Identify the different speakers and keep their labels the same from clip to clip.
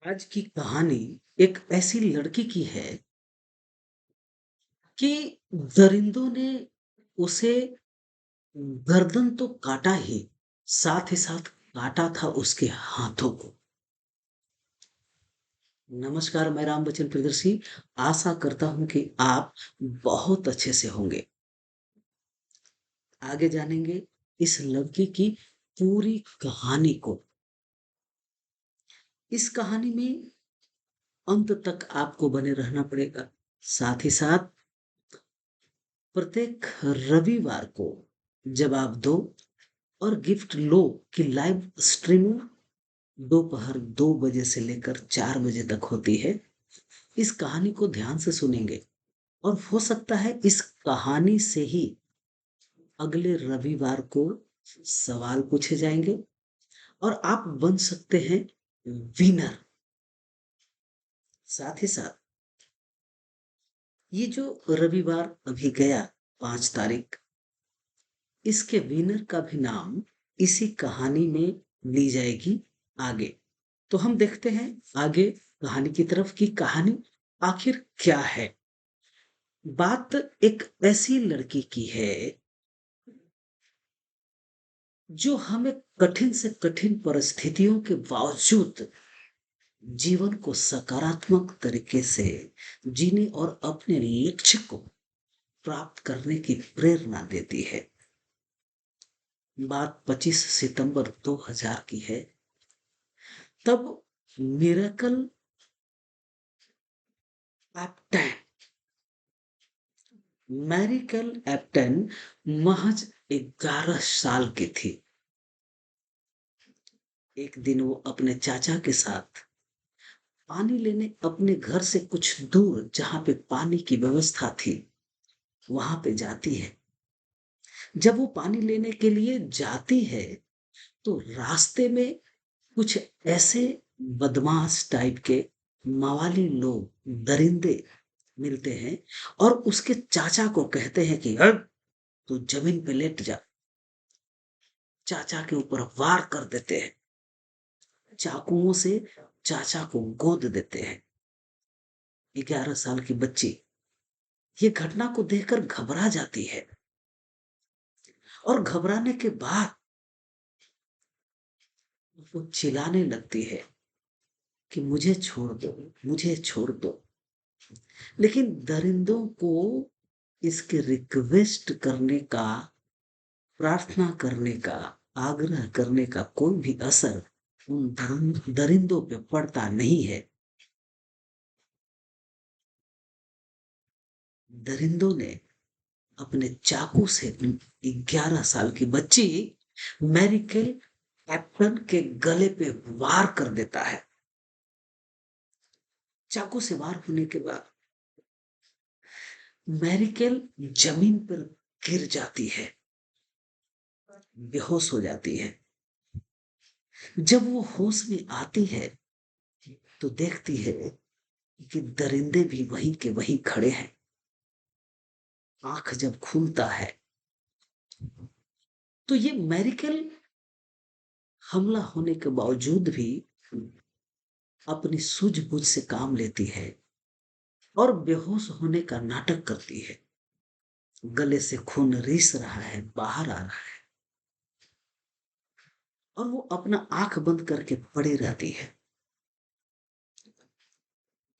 Speaker 1: आज की कहानी एक ऐसी लड़की की है कि दरिंदों ने उसे गर्दन तो काटा ही, साथ ही साथ काटा था उसके हाथों को। नमस्कार, मैं राम बच्चन प्रियदर्शी। आशा करता हूं कि आप बहुत अच्छे से होंगे। आगे जानेंगे इस लड़की की पूरी कहानी को। इस कहानी में अंत तक आपको बने रहना पड़ेगा। साथ ही साथ प्रत्येक रविवार को जवाब दो और गिफ्ट लो की लाइव स्ट्रीमिंग दोपहर 2 बजे से लेकर 4 बजे तक होती है। इस कहानी को ध्यान से सुनेंगे और हो सकता है इस कहानी से ही अगले रविवार को सवाल पूछे जाएंगे और आप बन सकते हैं विनर। साथ ही साथ ये जो रविवार अभी गया, 5 तारीख, इसके विनर का भी नाम इसी कहानी में ली जाएगी आगे। तो हम देखते हैं आगे कहानी की तरफ कि कहानी आखिर क्या है। बात एक ऐसी लड़की की है जो हमें कठिन से कठिन परिस्थितियों के बावजूद जीवन को सकारात्मक तरीके से जीने और अपने लक्ष्य को प्राप्त करने की प्रेरणा देती है। बात 25 सितंबर 2000 की है। तब मिरेकल एप्टेन मैरिकल एप्टेन महज 11 साल की थी। एक दिन वो अपने चाचा के साथ पानी लेने अपने घर से कुछ दूर, जहां पे पानी की व्यवस्था थी, वहां पे जाती है। जब वो पानी लेने के लिए जाती है तो रास्ते में कुछ ऐसे बदमाश टाइप के मवाली लोग, दरिंदे मिलते हैं और उसके चाचा को कहते हैं कि हट, तू जमीन पे लेट जा। चाचा के ऊपर वार कर देते हैं, चाकुओं से चाचा को गोद देते हैं। 11 साल की बच्ची ये घटना को देखकर घबरा जाती है और घबराने के बाद वो चिल्लाने लगती है कि मुझे छोड़ दो, मुझे छोड़ दो। लेकिन दरिंदों को इसके रिक्वेस्ट करने का, प्रार्थना करने का, आग्रह करने का कोई भी असर उन दरिंदों पे पड़ता नहीं है। दरिंदों ने अपने चाकू से 11 साल की बच्ची मैरिकेल कैप्टन के गले पे वार कर देता है। चाकू से वार होने के बाद मैरिकेल जमीन पर गिर जाती है, बेहोश हो जाती है। जब वो होश में आती है तो देखती है कि दरिंदे भी वहीं के वहीं खड़े हैं। आंख जब खुलता है तो ये मैरिकेल हमला होने के बावजूद भी अपनी सूझबूझ से काम लेती है और बेहोश होने का नाटक करती है। गले से खून रिस रहा है, बाहर आ रहा है और वो अपना आंख बंद करके पड़ी रहती है।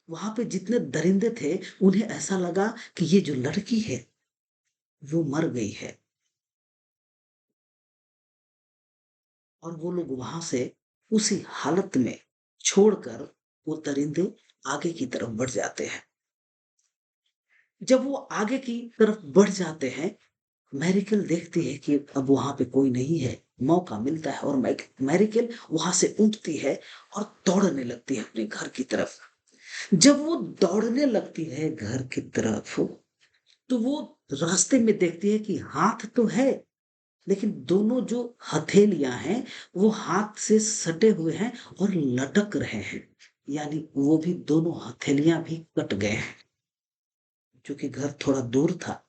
Speaker 1: वहां पे जितने दरिंदे थे उन्हें ऐसा लगा कि ये जो लड़की है वो मर गई है और वो लोग वहां से उसी हालत में छोड़कर वो दरिंदे आगे की तरफ बढ़ जाते हैं। जब वो आगे की तरफ बढ़ जाते हैं, मैरिकल देखती है कि अब वहां पे कोई नहीं है। मौका मिलता है और मैरिकल वहां से उठती है और दौड़ने लगती है अपने घर की तरफ। जब वो दौड़ने लगती है घर की तरफ तो वो रास्ते में देखती है कि हाथ तो है, लेकिन दोनों जो हथेलियां हैं वो हाथ से सटे हुए हैं और लटक रहे हैं। यानी वो भी दोनों हथेलियां भी कट गए हैं। क्योंकि घर थोड़ा दूर था,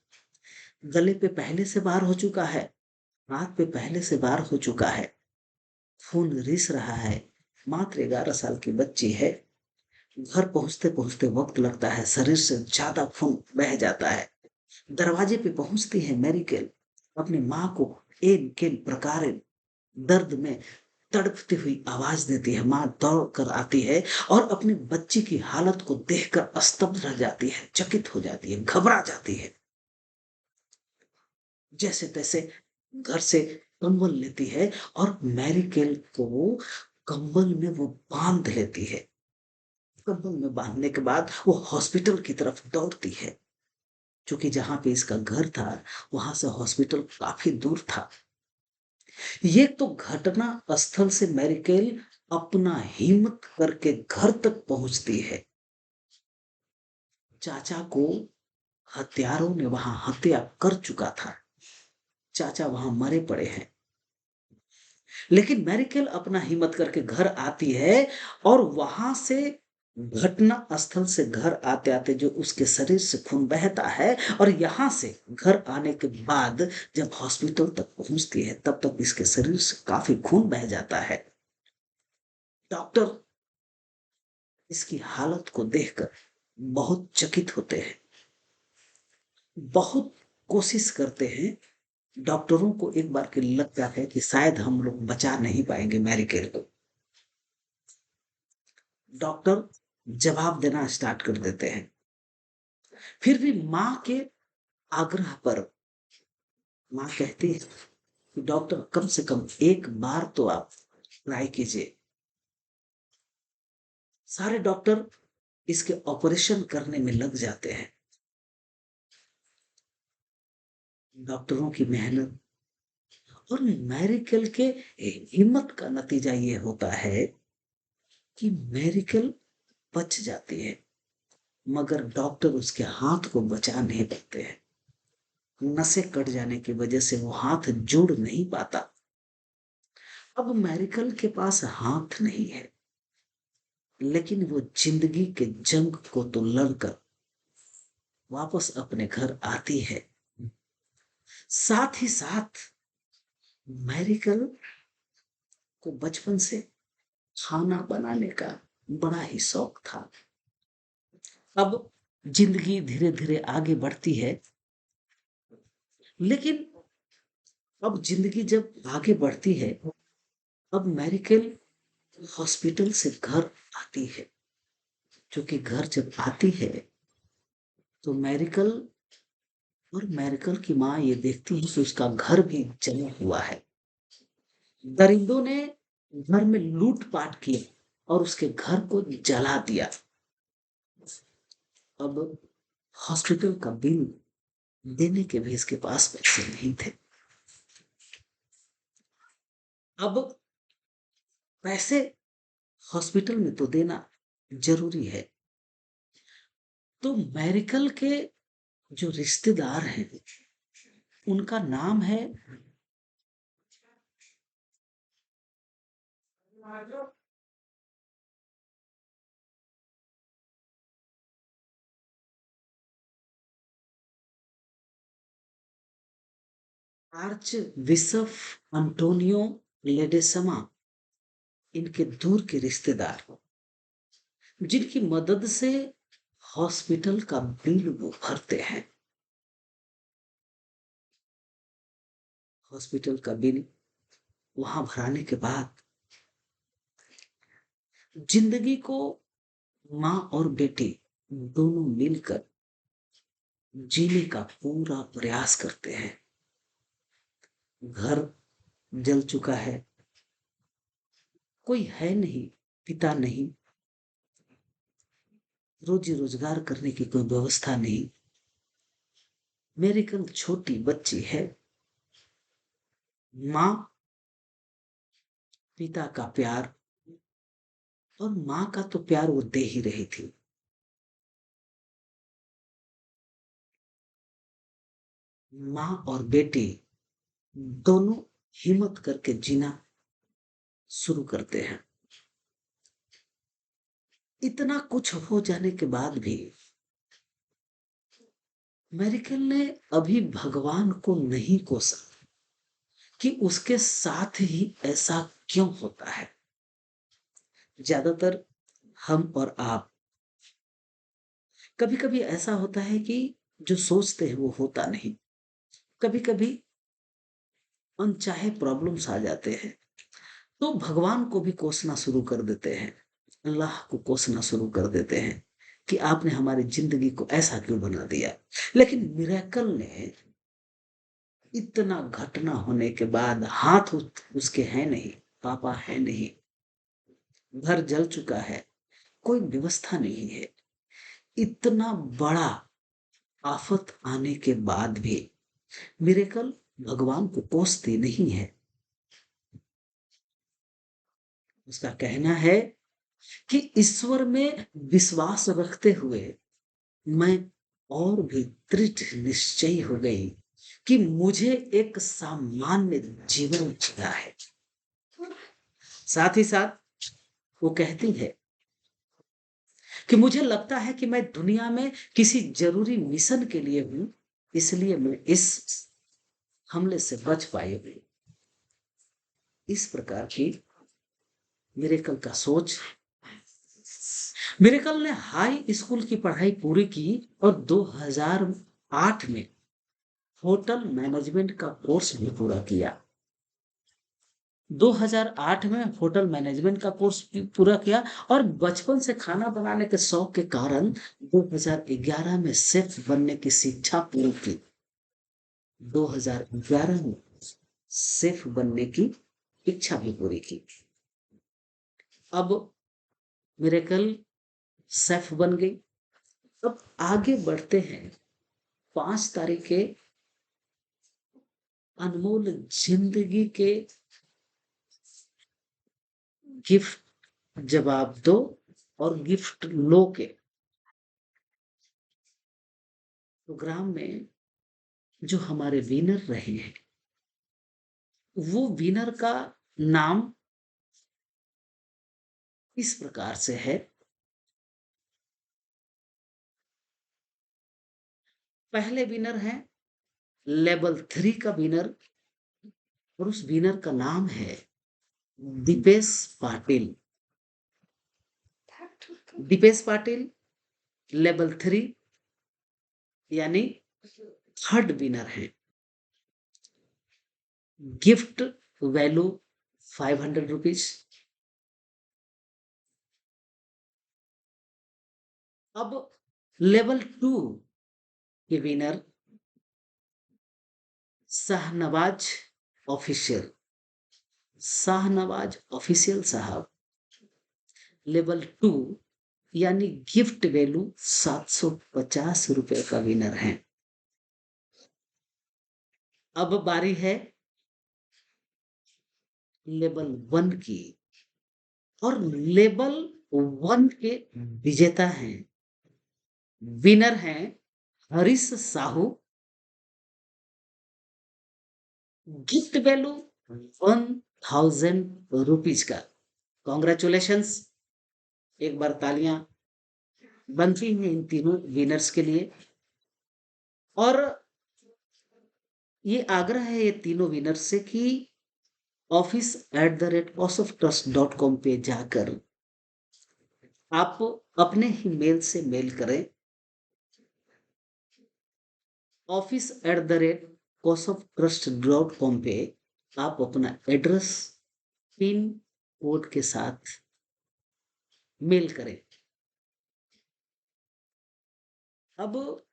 Speaker 1: गले पे पहले से वार हो चुका है, हाथ पे पहले से वार हो चुका है, खून रिस रहा है। मात्र 11 साल की बच्ची है। घर पहुँचते-पहुँचते वक़्त लगता है, शरीर से ज़्यादा खून बह जाता है। दरवाजे पे पहुँचती है मैरीकेल, अपनी माँ को एन-केन प्रकारे दर्द में तड़पती हुई आवाज़ देती है। माँ दौड़ कर आती है और अपनी बच्ची की हालत को देखकर स्तब्ध रह जाती है, चकित हो जाती है, घबरा जाती है। जैसे-तैसे घर से कंबल लेती है और मैरीकेल को कंबल में वो बाँध लेती है। कंबल में बाँधने के बाद वो हॉस्पिटल की तरफ दौड़ती है। चूँकि जहाँ पे इसका घर था, वहाँ से हॉस्पिटल काफ़ी दूर था। ये तो घटना स्थल से मैरीकेल अपना हिम्मत करके घर तक पहुँचती है। चाचा को हत्यारों ने वहाँ हत्या कर चुका था। चाचा वहाँ मरे पड़े हैं। लेकिन मैरीकेल अपना हिम्मत करके घर आती है और वहां से घटना स्थल से घर आते-आते जो उसके शरीर से खून बहता है और यहाँ से घर आने के बाद जब हॉस्पिटल तक पहुँचती है, तब तक इसके शरीर से काफ़ी खून बह जाता है। डॉक्टर इसकी हालत को देखकर बहुत चकित होते हैं। बहुत कोशिश करते हैं। डॉक्टरों को एक बार के लगता है कि शायद हम लोग बचा नहीं पाएँगे मैरीकेल को। डॉक्टर जवाब देना स्टार्ट कर देते हैं। फिर भी माँ के आग्रह पर माँ कहती है कि डॉक्टर कम से कम एक बार तो आप ट्राई कीजिए। सारे डॉक्टर इसके ऑपरेशन करने में लग जाते हैं। डॉक्टरों की मेहनत और मैरिकल के हिम्मत का नतीजा ये होता है कि मैरिकल बच जाती है, मगर डॉक्टर उसके हाथ को बचा नहीं पाते हैं। नसें कट जाने की वजह से वो हाथ जुड़ नहीं पाता। अब मैरिकल के पास हाथ नहीं है, लेकिन वो जिंदगी के जंग को तो लड़कर वापस अपने घर आती है। साथ ही साथ मैरिकल को बचपन से खाना बनाने का बड़ा ही शौक था। अब जिंदगी धीरे-धीरे आगे बढ़ती है, लेकिन अब जिंदगी जब आगे बढ़ती है, अब मैरिकल हॉस्पिटल से घर आती है। क्योंकि घर जब आती है, तो मैरिकल और मैरिकल की माँ ये देखती है कि उसका घर भी जला हुआ है। दरिंदों ने घर में लूट-पाट किया और उसके घर को जला दिया। अब हॉस्पिटल का बिल देने के भी इसके पास पैसे नहीं थे। अब पैसे हॉस्पिटल में तो देना ज़रूरी है। तो मैरिकल के जो रिश्तेदार हैं, उनका नाम है आर्च बिशप अंटोनियो लेडेसमा, इनके दूर के रिश्तेदार, जिनकी मदद से हॉस्पिटल का बिल वो भरते हैं। हॉस्पिटल का बिल वहां भराने के बाद जिंदगी को माँ और बेटी दोनों मिलकर जीने का पूरा प्रयास करते हैं। घर जल चुका है, कोई है नहीं, पिता नहीं, रोजी रोजगार करने की कोई व्यवस्था नहीं। मेरी कल छोटी बच्ची है। माँ पिता का प्यार और माँ का तो प्यार वो दे ही रही थी। माँ और बेटी दोनों हिम्मत करके जीना शुरू करते हैं। इतना कुछ हो जाने के बाद भी मैरिकल ने अभी भगवान को नहीं कोसा कि उसके साथ ही ऐसा क्यों होता है। ज्यादातर हम और आप कभी-कभी ऐसा होता है कि जो सोचते हैं वो होता नहीं। कभी-कभी अनचाहे प्रॉब्लम्स आ जाते हैं, तो भगवान को भी कोसना शुरू कर देते हैं। अल्लाह को कोसना शुरू कर देते हैं कि आपने हमारी ज़िंदगी को ऐसा क्यों बना दिया? लेकिन मिरेकल ने इतना घटना होने के बाद हाथ उसके हैं नहीं, पापा है नहीं, घर जल चुका है, कोई व्यवस्था नहीं है। इतना बड़ा आफत आने के बाद भी मिरेकल भगवान को कोसती नहीं है। उसका कहना है कि ईश्वर में विश्वास रखते हुए मैं और भी दृढ़ निश्चयी हो गई कि मुझे एक सामान्य जीवन जीना है। साथ ही साथ वो कहती है कि मुझे लगता है कि मैं दुनिया में किसी जरूरी मिशन के लिए हूं, इसलिए मैं इस हमले से बच पाई हुई। इस प्रकार की मिरेकल का सोच। मिरेकल ने हाई स्कूल की पढ़ाई पूरी की और 2008 में होटल मैनेजमेंट का कोर्स भी पूरा किया। 2008 में होटल मैनेजमेंट का कोर्स भी पूरा किया और बचपन से खाना बनाने के शौक के कारण 2011 में शेफ बनने की शिक्षा पूरी की। 2011 में शेफ बनने की इच्छा भी पूरी की। अब मिरेकल शेफ बन गई। अब आगे बढ़ते हैं। 5 तारीख के अनमोल जिंदगी के गिफ्ट जवाब दो और गिफ्ट लो के प्रोग्राम में जो हमारे विनर रहे हैं, वो विनर का नाम इस प्रकार से है। पहले विनर है लेवल 3 का विनर और उस विनर का नाम है दीपेश पाटिल। दीपेश पाटिल लेवल 3 यानी थर्ड विनर है। Gift value 500 rupees. अब लेवल 2 के winner Shahnawaz official. Shahnawaz official साहब लेवल 2 यानी गिफ्ट वैल्यू 750 रुपए का विनर है। अब बारी है लेवल 1 की और लेवल 1 के विजेता हैं, विनर हैं Harish Sahu. Gift value 1000 rupees का। कॉन्ग्रेचुलेशंस। एक बार तालियां बनती हैं इन तीनों विनर्स के लिए। और ये आग्रह है ये तीनों विनर्स से कि office@osoftrust.com पे जाकर आप अपने ही मेल से मेल करें। office@osoftrust.com पे आप अपना एड्रेस पिन कोड के साथ मेल करें। अब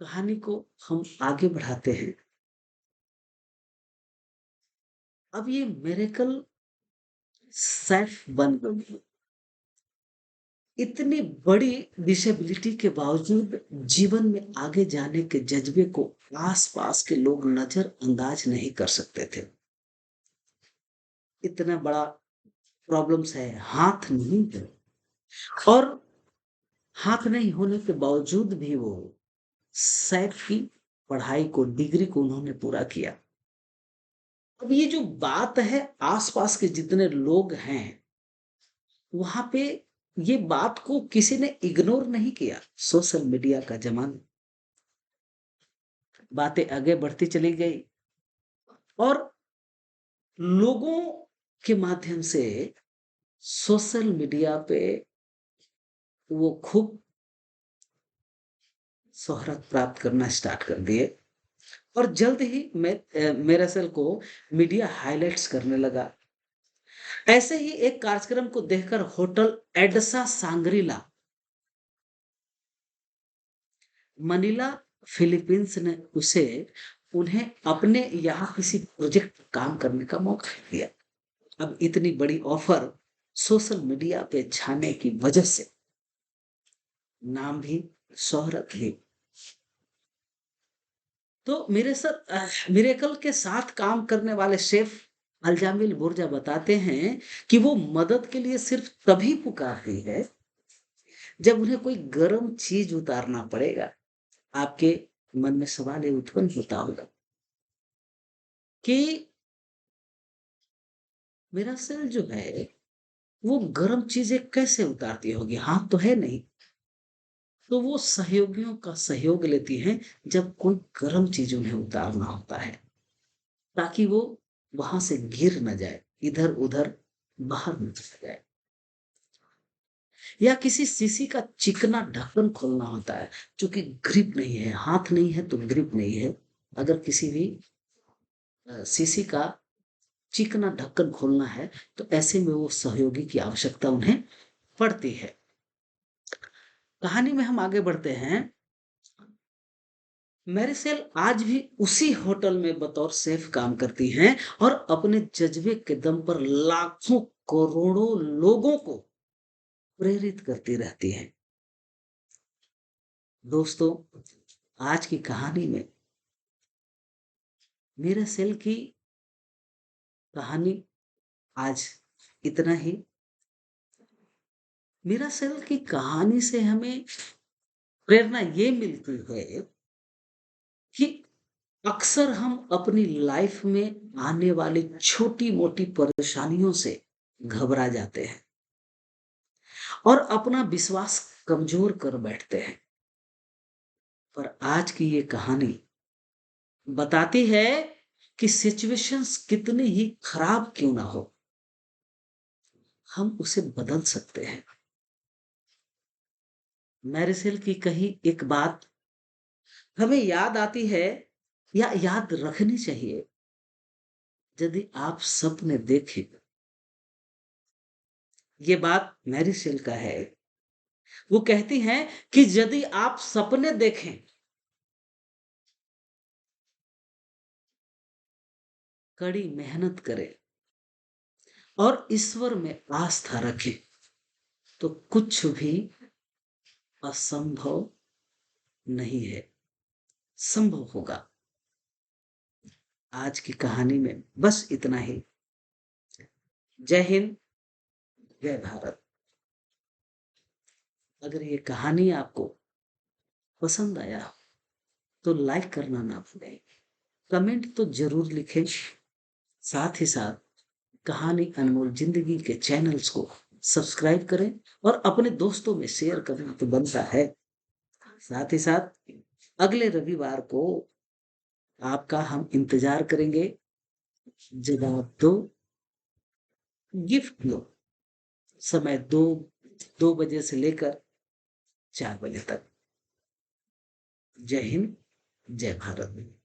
Speaker 1: कहानी को हम आगे बढ़ाते हैं। अब ये मिरेकल सेफ बन गई। इतनी बड़ी डिसेबिलिटी के बावजूद जीवन में आगे जाने के जज्बे को आस-पास के लोग नजरअंदाज नहीं कर सकते थे। इतना बड़ा प्रॉब्लम्स है, हाथ नहीं है और हाथ नहीं होने के बावजूद भी वो सैफ की पढ़ाई को, डिग्री को उन्होंने पूरा किया। अब ये जो बात है आस-पास के जितने लोग हैं, वहाँ पे ये बात को किसी ने इग्नोर नहीं किया। सोशल मीडिया का ज़माना, बातें आगे बढ़ती चली गई और लोगों के माध्यम से सोशल मीडिया पे वो खूब शोहरत प्राप्त करना स्टार्ट कर दिए और जल्द ही मेरासेल को मीडिया हाइलाइट्स करने लगा। ऐसे ही एक कार्यक्रम को देखकर होटल एडसा सांग्रीला, मनीला, फिलीपींस ने उसे उन्हें अपने यहाँ किसी प्रोजेक्ट पर काम करने का मौका दिया। अब इतनी बड़ी ऑफर सोशल मीडिया पे छाने की वजह से नाम भी, शोहरत भी। तो मिरेकल के साथ काम करने वाले शेफ अल्जामिल बुर्जा बताते हैं कि वो मदद के लिए सिर्फ तभी पुकारती है जब उन्हें कोई गर्म चीज उतारना पड़ेगा। आपके मन में सवाल ये उत्पन्न होता होगा कि मेरा सेल जो है वो गर्म चीजें कैसे उतारती होगी, हाथ तो है नहीं। तो वो सहयोगियों का सहयोग लेती हैं जब कोई गर्म चीज उन्हें उतारना होता है, ताकि वो वहां से गिर न जाए, इधर उधर बाहर न चला जाए। या किसी शीशी का चिकना ढक्कन खोलना होता है, क्योंकि ग्रिप नहीं है, हाथ नहीं है तो ग्रिप नहीं है। अगर किसी भी शीशी का चिकना ढक्कन खोलना है तो ऐसे में वो सहयोगी की आवश्यकता उन्हें पड़ती है। कहानी में हम आगे बढ़ते हैं। मैरिसेल आज भी उसी होटल में बतौर शेफ काम करती हैं और अपने जज्बे के दम पर लाखों करोड़ों लोगों को प्रेरित करती रहती हैं। दोस्तों, आज की कहानी में मैरिसेल की कहानी आज इतना ही। मैरिसेल की कहानी से हमें प्रेरणा ये मिलती है कि अक्सर हम अपनी लाइफ में आने वाली छोटी-मोटी परेशानियों से घबरा जाते हैं और अपना विश्वास कमजोर कर बैठते हैं। पर आज की ये कहानी बताती है कि सिचुएशंस कितनी ही खराब क्यों ना हो, हम उसे बदल सकते हैं। मैरिसेल की कही एक बात हमें याद आती है या याद रखनी चाहिए। यदि आप सपने देखें, ये बात मैरिसेल का है। वो कहती हैं कि यदि आप सपने देखें, कड़ी मेहनत करें और ईश्वर में आस्था रखें, तो कुछ भी असंभव नहीं है, संभव होगा। आज की कहानी में बस इतना ही। जय हिंद, जय भारत। अगर ये कहानी आपको पसंद आया हो तो लाइक करना ना भूलें, कमेंट तो जरूर लिखें। साथ ही साथ कहानी अनमोल जिंदगी के चैनल्स को सब्सक्राइब करें और अपने दोस्तों में शेयर करना तो बनता है। साथ ही साथ अगले रविवार को आपका हम इंतजार करेंगे। जवाब दो, गिफ्ट लो। समय 2 बजे से लेकर 4 बजे तक। जय हिंद, जय भारत।